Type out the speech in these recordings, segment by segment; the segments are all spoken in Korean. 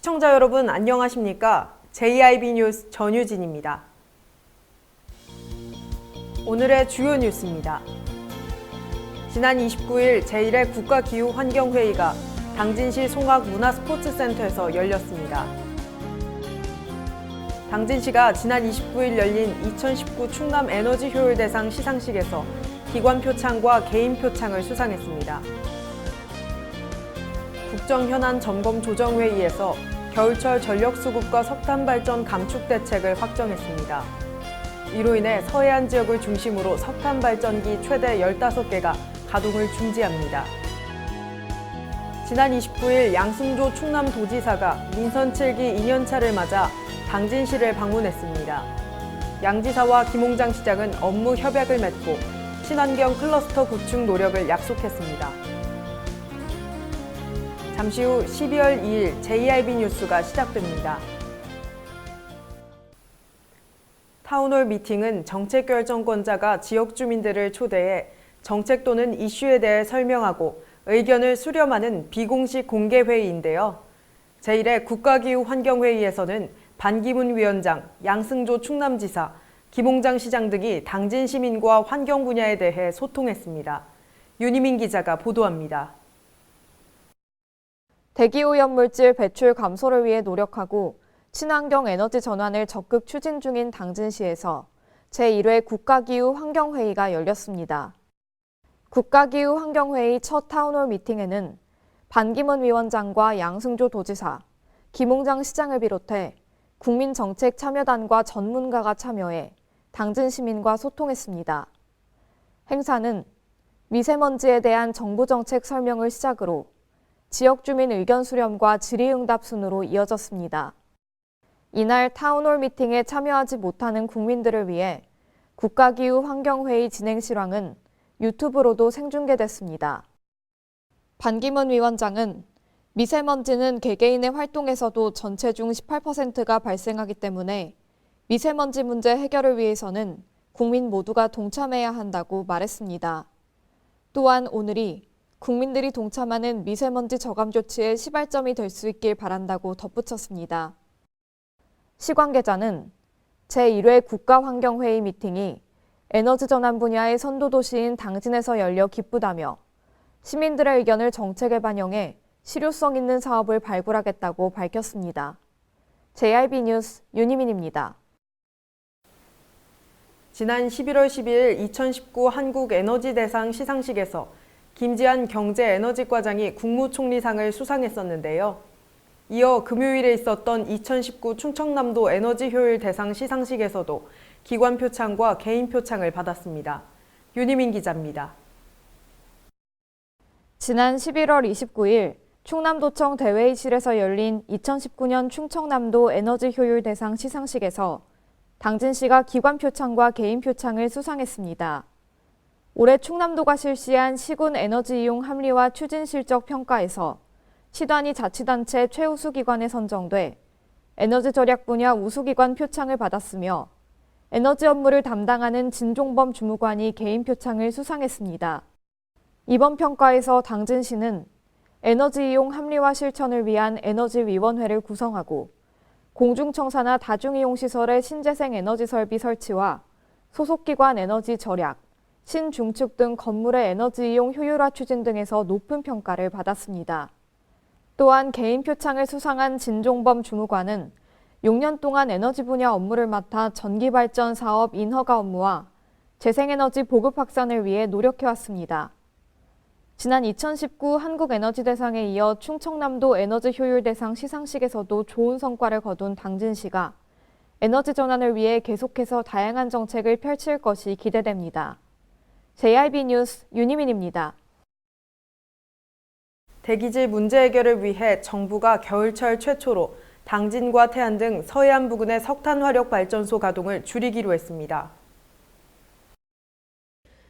시청자 여러분 안녕하십니까? JIB 뉴스 전유진입니다. 오늘의 주요 뉴스입니다. 지난 29일 제1회 국가기후환경회의가 당진시 송악문화스포츠센터에서 열렸습니다. 당진시가 지난 29일 열린 2019 충남 에너지 효율 대상 시상식에서 기관 표창과 개인 표창을 수상했습니다. 국정현안 점검 조정회의에서 겨울철 전력수급과 석탄 발전 감축 대책을 확정했습니다. 이로 인해 서해안 지역을 중심으로 석탄 발전기 최대 15개가 가동을 중지합니다. 지난 29일 양승조 충남도지사가 민선 7기 2년차를 맞아 당진시를 방문했습니다. 양 지사와 김홍장 시장은 업무 협약을 맺고 친환경 클러스터 구축 노력을 약속했습니다. 잠시 후 12월 2일 JIB 뉴스가 시작됩니다. 타운홀 미팅은 정책결정권자가 지역 주민들을 초대해 정책 또는 이슈에 대해 설명하고 의견을 수렴하는 비공식 공개회의인데요. 제1회 국가기후환경회의에서는 반기문 위원장, 양승조 충남지사, 김홍장 시장 등이 당진 시민과 환경 분야에 대해 소통했습니다. 윤희민 기자가 보도합니다. 대기오염물질 배출 감소를 위해 노력하고 친환경 에너지 전환을 적극 추진 중인 당진시에서 제1회 국가기후환경회의가 열렸습니다. 국가기후환경회의 첫 타운홀 미팅에는 반기문 위원장과 양승조 도지사, 김홍장 시장을 비롯해 국민정책참여단과 전문가가 참여해 당진 시민과 소통했습니다. 행사는 미세먼지에 대한 정부 정책 설명을 시작으로 지역 주민 의견 수렴과 질의응답 순으로 이어졌습니다. 이날 타운홀 미팅에 참여하지 못하는 국민들을 위해 국가기후환경회의 진행 실황은 유튜브로도 생중계됐습니다. 반기문 위원장은 미세먼지는 개개인의 활동에서도 전체 중 18%가 발생하기 때문에 미세먼지 문제 해결을 위해서는 국민 모두가 동참해야 한다고 말했습니다. 또한 오늘이 국민들이 동참하는 미세먼지 저감 조치의 시발점이 될 수 있길 바란다고 덧붙였습니다. 시 관계자는 제1회 국가환경회의 미팅이 에너지 전환 분야의 선도도시인 당진에서 열려 기쁘다며 시민들의 의견을 정책에 반영해 실효성 있는 사업을 발굴하겠다고 밝혔습니다. JIB 뉴스 윤희민입니다. 지난 11월 12일 2019 한국에너지대상 시상식에서 김지한 경제에너지과장이 국무총리상을 수상했었는데요. 이어 금요일에 있었던 2019 충청남도 에너지효율 대상 시상식에서도 기관 표창과 개인 표창을 받았습니다. 윤희민 기자입니다. 지난 11월 29일 충남도청 대회의실에서 열린 2019년 충청남도 에너지효율 대상 시상식에서 당진시가 기관 표창과 개인 표창을 수상했습니다. 올해 충남도가 실시한 시군 에너지 이용 합리화 추진 실적 평가에서 시단위 자치단체 최우수 기관에 선정돼 에너지 절약 분야 우수기관 표창을 받았으며 에너지 업무를 담당하는 진종범 주무관이 개인 표창을 수상했습니다. 이번 평가에서 당진시는 에너지 이용 합리화 실천을 위한 에너지위원회를 구성하고 공중청사나 다중이용시설의 신재생 에너지 설비 설치와 소속기관 에너지 절약, 신중축 등 건물의 에너지 이용 효율화 추진 등에서 높은 평가를 받았습니다. 또한 개인 표창을 수상한 진종범 주무관은 6년 동안 에너지 분야 업무를 맡아 전기발전 사업 인허가 업무와 재생에너지 보급 확산을 위해 노력해왔습니다. 지난 2019 한국에너지대상에 이어 충청남도 에너지효율대상 시상식에서도 좋은 성과를 거둔 당진시가 에너지 전환을 위해 계속해서 다양한 정책을 펼칠 것이 기대됩니다. JIB 뉴스 윤희민입니다. 대기질 문제 해결을 위해 정부가 겨울철 최초로 당진과 태안 등 서해안 부근의 석탄 화력 발전소 가동을 줄이기로 했습니다.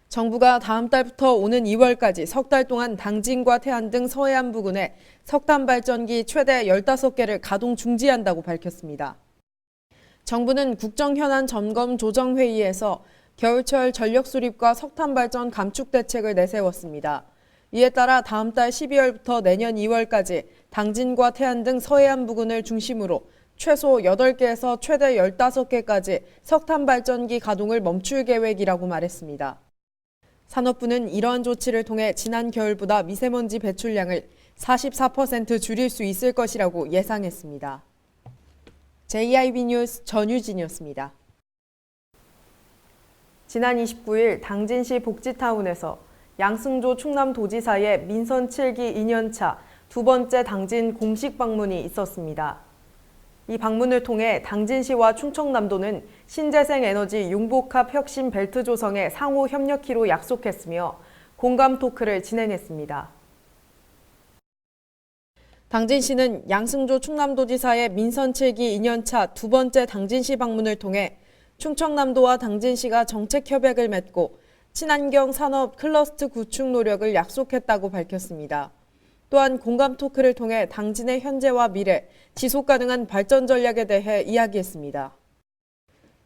정부가 다음 달부터 오는 2월까지 석 달 동안 당진과 태안 등 서해안 부근에 석탄 발전기 최대 15개를 가동 중지한다고 밝혔습니다. 정부는 국정현안 점검 조정회의에서 겨울철 전력 수립과 석탄 발전 감축 대책을 내세웠습니다. 이에 따라 다음 달 12월부터 내년 2월까지 당진과 태안 등 서해안 부근을 중심으로 최소 8개에서 최대 15개까지 석탄 발전기 가동을 멈출 계획이라고 말했습니다. 산업부는 이러한 조치를 통해 지난 겨울보다 미세먼지 배출량을 44% 줄일 수 있을 것이라고 예상했습니다. JIB 뉴스 전유진이었습니다. 지난 29일 당진시 복지타운에서 양승조 충남도지사의 민선 7기 2년차 두 번째 당진 공식 방문이 있었습니다. 이 방문을 통해 당진시와 충청남도는 신재생 에너지 융복합 혁신 벨트 조성에 상호 협력키로 약속했으며 공감 토크를 진행했습니다. 당진시는 양승조 충남도지사의 민선 7기 2년차 두 번째 당진시 방문을 통해 충청남도와 당진시가 정책 협약을 맺고 친환경 산업 클러스터 구축 노력을 약속했다고 밝혔습니다. 또한 공감 토크를 통해 당진의 현재와 미래, 지속 가능한 발전 전략에 대해 이야기했습니다.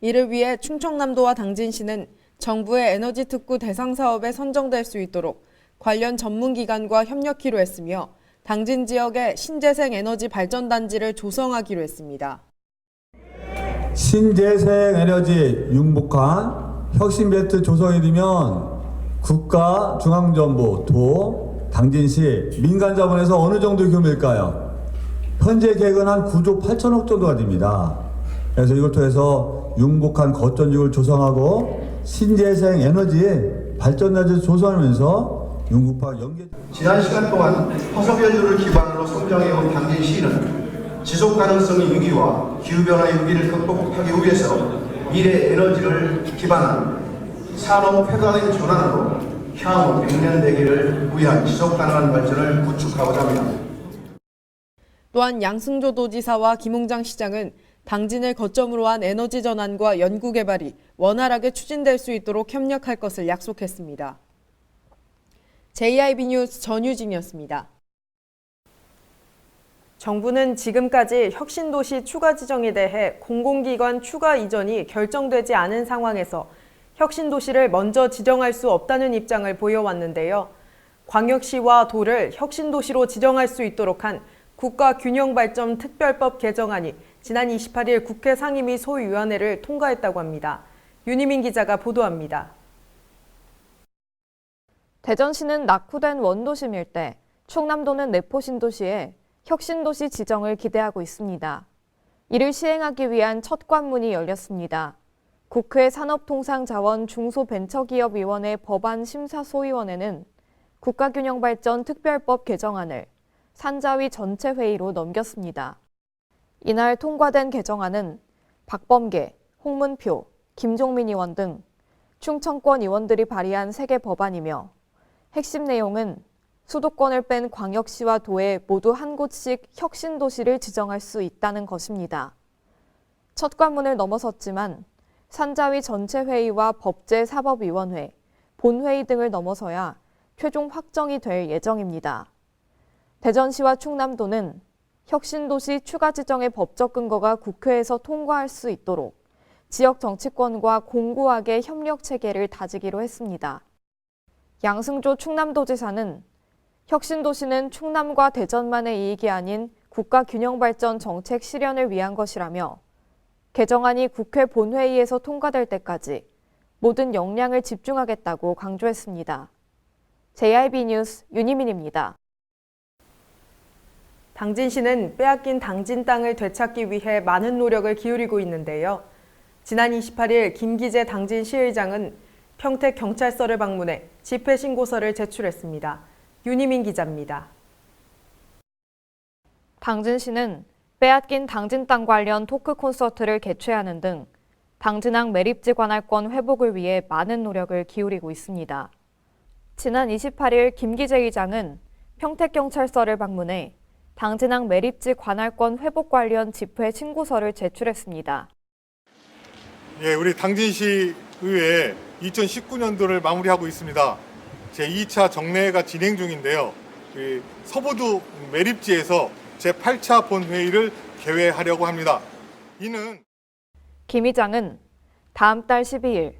이를 위해 충청남도와 당진시는 정부의 에너지 특구 대상 사업에 선정될 수 있도록 관련 전문기관과 협력키로 했으며 당진 지역에 신재생 에너지 발전단지를 조성하기로 했습니다. 신재생 에너지 융복합 혁신벨트 조성이 되면 국가, 중앙정부, 도, 당진시, 민간자본에서 어느 정도 규모일까요? 현재 계획은 한 9조 8천억 정도가 됩니다. 그래서 이걸 통해서 융복한 거점지구를 조성하고 신재생 에너지 발전단지를 조성하면서 융복합 연계. 지난 시간 동안 화석연료를 기반으로 성장해온 당진시는 지속 가능성의 위기와 기후변화의 위기를 극복하기 위해서 미래 에너지를 기반한 산업 폐단의 전환으로 향후 100년 대계를 위한 지속 가능한 발전을 구축하고자 합니다. 또한 양승조 도지사와 김홍장 시장은 당진을 거점으로 한 에너지 전환과 연구 개발이 원활하게 추진될 수 있도록 협력할 것을 약속했습니다. JIB 뉴스 전유진이었습니다. 정부는 지금까지 혁신도시 추가 지정에 대해 공공기관 추가 이전이 결정되지 않은 상황에서 혁신도시를 먼저 지정할 수 없다는 입장을 보여왔는데요. 광역시와 도를 혁신도시로 지정할 수 있도록 한 국가균형발전 특별법 개정안이 지난 28일 국회 상임위 소위원회를 통과했다고 합니다. 윤희민 기자가 보도합니다. 대전시는 낙후된 원도심 일대, 충남도는 내포신도시에 혁신도시 지정을 기대하고 있습니다. 이를 시행하기 위한 첫 관문이 열렸습니다. 국회 산업통상자원 중소벤처기업위원회 법안심사소위원회는 국가균형발전 특별법 개정안을 산자위 전체 회의로 넘겼습니다. 이날 통과된 개정안은 박범계, 홍문표, 김종민 의원 등 충청권 의원들이 발의한 3개 법안이며 핵심 내용은 수도권을 뺀 광역시와 도에 모두 한 곳씩 혁신도시를 지정할 수 있다는 것입니다. 첫 관문을 넘어섰지만 산자위 전체 회의와 법제사법위원회, 본회의 등을 넘어서야 최종 확정이 될 예정입니다. 대전시와 충남도는 혁신도시 추가 지정의 법적 근거가 국회에서 통과할 수 있도록 지역 정치권과 공고하게 협력 체계를 다지기로 했습니다. 양승조 충남도지사는 혁신도시는 충남과 대전만의 이익이 아닌 국가균형발전 정책 실현을 위한 것이라며 개정안이 국회 본회의에서 통과될 때까지 모든 역량을 집중하겠다고 강조했습니다. JIB 뉴스 윤희민입니다. 당진시는 빼앗긴 당진 땅을 되찾기 위해 많은 노력을 기울이고 있는데요. 지난 28일 김기재 당진시의장은 평택경찰서를 방문해 집회신고서를 제출했습니다. 윤희민 기자입니다. 당진시는 빼앗긴 당진 땅 관련 토크 콘서트를 개최하는 등 당진항 매립지 관할권 회복을 위해 많은 노력을 기울이고 있습니다. 지난 28일 김기재 의장은 평택경찰서를 방문해 당진항 매립지 관할권 회복 관련 집회 신고서를 제출했습니다. 우리 당진시 의회 2019년도를 마무리하고 있습니다. 제2차 정례가 진행 중인데요. 서부두 매립지에서 제8차 본회의를 개회하려고 합니다. 이는 김 의장은 다음 달 12일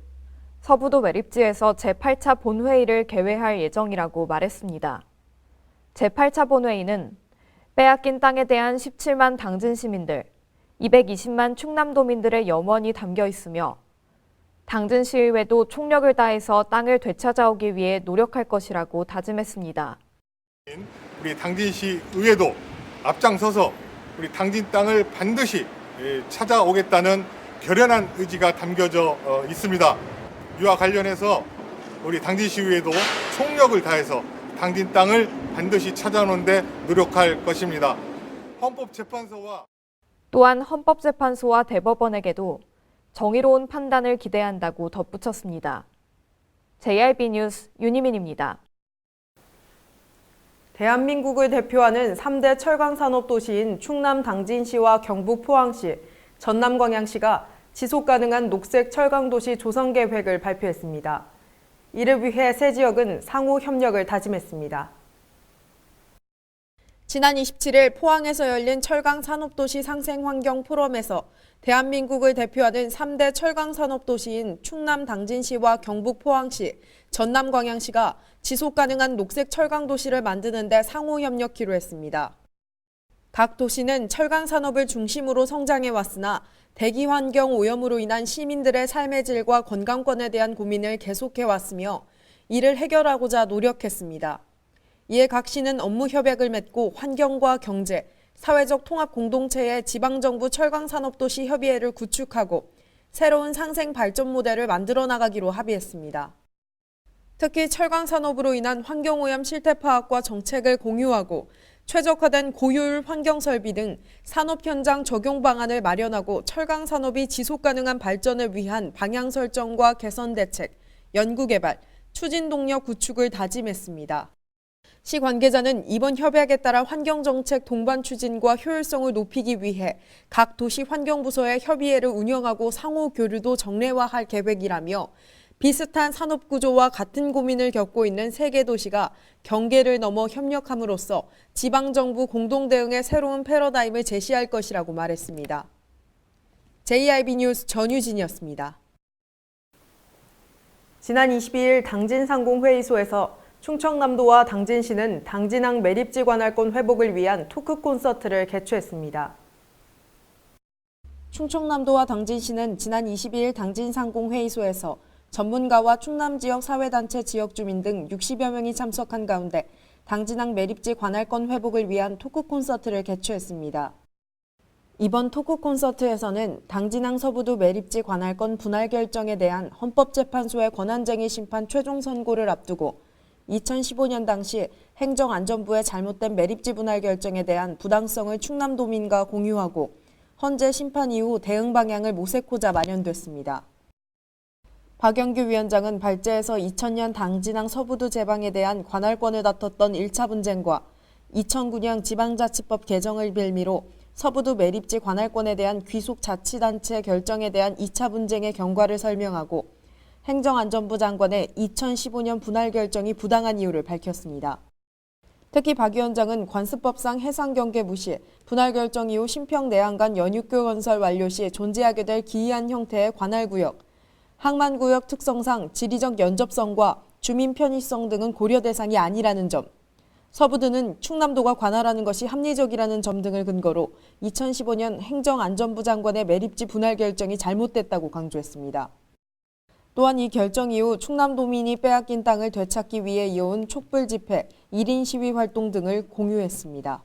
서부도 매립지에서 제8차 본회의를 개회할 예정이라고 말했습니다. 제8차 본회의는 빼앗긴 땅에 대한 17만 당진 시민들, 220만 충남도민들의 염원이 담겨 있으며 당진시의회도 총력을 다해서 땅을 되찾아오기 위해 노력할 것이라고 다짐했습니다. 우리 당진시 의회도 앞장서서 우리 당진 땅을 반드시 찾아오겠다는 결연한 의지가 담겨져 있습니다. 이와 관련해서 우리 당진시 의회도 총력을 다해서 당진 땅을 반드시 찾아오는 데 노력할 것입니다. 헌법재판소와 또한 헌법재판소와 대법원에게도 정의로운 판단을 기대한다고 덧붙였습니다. JRB 뉴스 윤희민입니다. 대한민국을 대표하는 3대 철강산업도시인 충남 당진시와 경북 포항시, 전남 광양시가 지속가능한 녹색 철강도시 조성 계획을 발표했습니다. 이를 위해 세 지역은 상호 협력을 다짐했습니다. 지난 27일 포항에서 열린 철강산업도시 상생환경 포럼에서 대한민국을 대표하는 3대 철강산업도시인 충남 당진시와 경북 포항시, 전남 광양시가 지속가능한 녹색 철강도시를 만드는 데 상호협력키로 했습니다. 각 도시는 철강산업을 중심으로 성장해왔으나 대기환경 오염으로 인한 시민들의 삶의 질과 건강권에 대한 고민을 계속해왔으며 이를 해결하고자 노력했습니다. 이에 각 시는 업무 협약을 맺고 환경과 경제, 사회적 통합 공동체의 지방정부 철강산업도시 협의회를 구축하고 새로운 상생 발전 모델을 만들어 나가기로 합의했습니다. 특히 철강산업으로 인한 환경오염 실태 파악과 정책을 공유하고 최적화된 고효율 환경설비 등 산업 현장 적용 방안을 마련하고 철강산업이 지속가능한 발전을 위한 방향 설정과 개선 대책, 연구개발, 추진 동력 구축을 다짐했습니다. 시 관계자는 이번 협약에 따라 환경정책 동반 추진과 효율성을 높이기 위해 각 도시 환경부서의 협의회를 운영하고 상호 교류도 정례화할 계획이라며 비슷한 산업구조와 같은 고민을 겪고 있는 세 개 도시가 경계를 넘어 협력함으로써 지방정부 공동대응의 새로운 패러다임을 제시할 것이라고 말했습니다. JRB 뉴스 전유진이었습니다. 지난 22일 당진상공회의소에서 충청남도와 당진시는 당진항 매립지 관할권 회복을 위한 토크 콘서트를 개최했습니다. 충청남도와 당진시는 지난 22일 당진상공회의소에서 전문가와 충남 지역 사회단체 지역 주민 등 60여 명이 참석한 가운데 당진항 매립지 관할권 회복을 위한 토크 콘서트를 개최했습니다. 이번 토크 콘서트에서는 당진항 서부도 매립지 관할권 분할 결정에 대한 헌법재판소의 권한쟁의 심판 최종 선고를 앞두고 2015년 당시 행정안전부의 잘못된 매립지 분할 결정에 대한 부당성을 충남도민과 공유하고 헌재 심판 이후 대응 방향을 모색고자 마련됐습니다. 박영규 위원장은 발제에서 2000년 당진항 서부도 제방에 대한 관할권을 다퉜던 1차 분쟁과 2009년 지방자치법 개정을 빌미로 서부도 매립지 관할권에 대한 귀속자치단체 결정에 대한 2차 분쟁의 경과를 설명하고 행정안전부 장관의 2015년 분할 결정이 부당한 이유를 밝혔습니다. 특히 박 위원장은 관습법상 해상경계 무시, 분할 결정 이후 신평 내항간 연육교 건설 완료 시 존재하게 될 기이한 형태의 관할구역, 항만구역 특성상 지리적 연접성과 주민 편의성 등은 고려 대상이 아니라는 점, 서부도는 충남도가 관할하는 것이 합리적이라는 점 등을 근거로 2015년 행정안전부 장관의 매립지 분할 결정이 잘못됐다고 강조했습니다. 또한 이 결정 이후 충남도민이 빼앗긴 땅을 되찾기 위해 이어온 촛불 집회, 1인 시위 활동 등을 공유했습니다.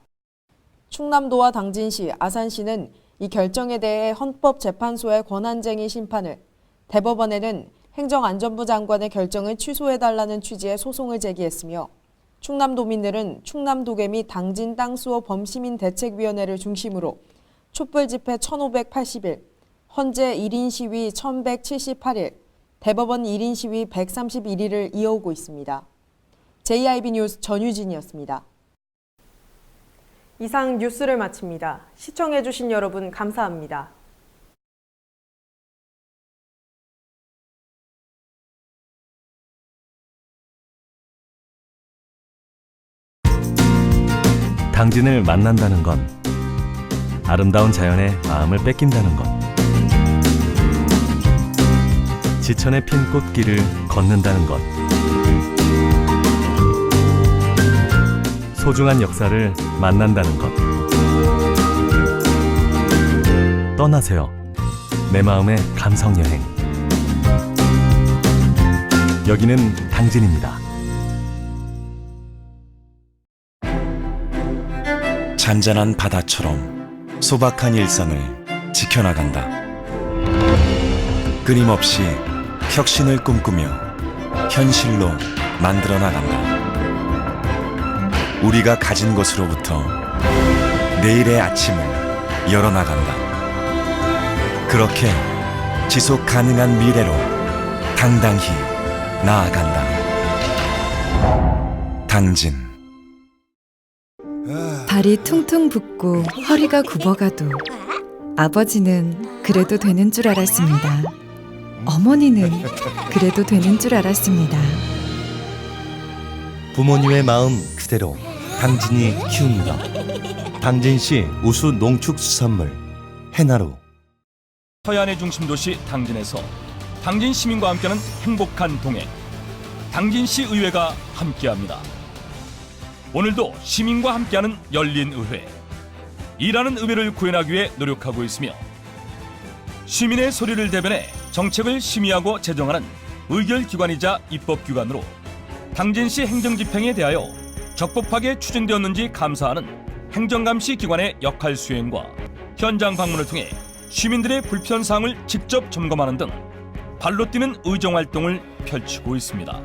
충남도와 당진시, 아산시는 이 결정에 대해 헌법재판소의 권한쟁의 심판을, 대법원에는 행정안전부 장관의 결정을 취소해달라는 취지의 소송을 제기했으며 충남도민들은 충남도계 및 당진 땅수호 범시민대책위원회를 중심으로 촛불 집회 1580일, 헌재 1인 시위 1178일, 대법원 1인 시위 131일을 이어오고 있습니다. JRB 뉴스 전유진이었습니다. 이상 뉴스를 마칩니다. 시청해주신 여러분 감사합니다. 당진을 만난다는 건 아름다운 자연에 마음을 뺏긴다는 것. 지천에 핀 꽃길을 걷는다는 것. 소중한 역사를 만난다는 것. 떠나세요. 내 마음의 감성여행. 여기는 당진입니다. 잔잔한 바다처럼 소박한 일상을 지켜나간다. 끊임없이 혁신을 꿈꾸며 현실로 만들어 나간다. 우리가 가진 것으로부터 내일의 아침을 열어나간다. 그렇게 지속 가능한 미래로 당당히 나아간다. 당진. 발이 퉁퉁 붓고 허리가 굽어가도 아버지는 그래도 되는 줄 알았습니다. 어머니는 그래도 되는 줄 알았습니다. 부모님의 마음 그대로 당진이 키웁니다. 당진시 우수 농축수산물 해나루. 서해안의 중심도시 당진에서 당진 시민과 함께하는 행복한 동행, 당진시 의회가 함께합니다. 오늘도 시민과 함께하는 열린 의회, 일하는 의회를 구현하기 위해 노력하고 있으며 시민의 소리를 대변해 정책을 심의하고 제정하는 의결기관이자 입법기관으로 당진시 행정집행에 대하여 적법하게 추진되었는지 감사하는 행정감시 기관의 역할 수행과 현장 방문을 통해 시민들의 불편사항을 직접 점검하는 등 발로 뛰는 의정활동을 펼치고 있습니다.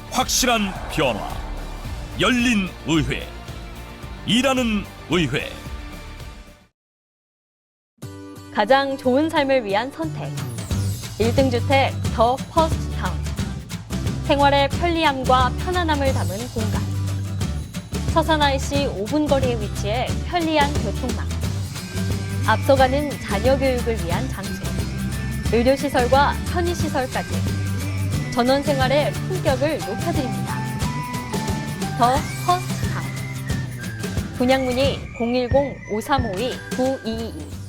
확실한 변화, 열린 의회, 일하는 의회. 가장 좋은 삶을 위한 선택. 1등 주택 더 퍼스트 타운. 생활의 편리함과 편안함을 담은 공간. 서산 IC 5분 거리에 위치해 편리한 교통망. 앞서가는 자녀 교육을 위한 장소. 의료시설과 편의시설까지. 전원 생활의 품격을 높여드립니다. 더 퍼스트 타운. 분양 문의 010-5352-9222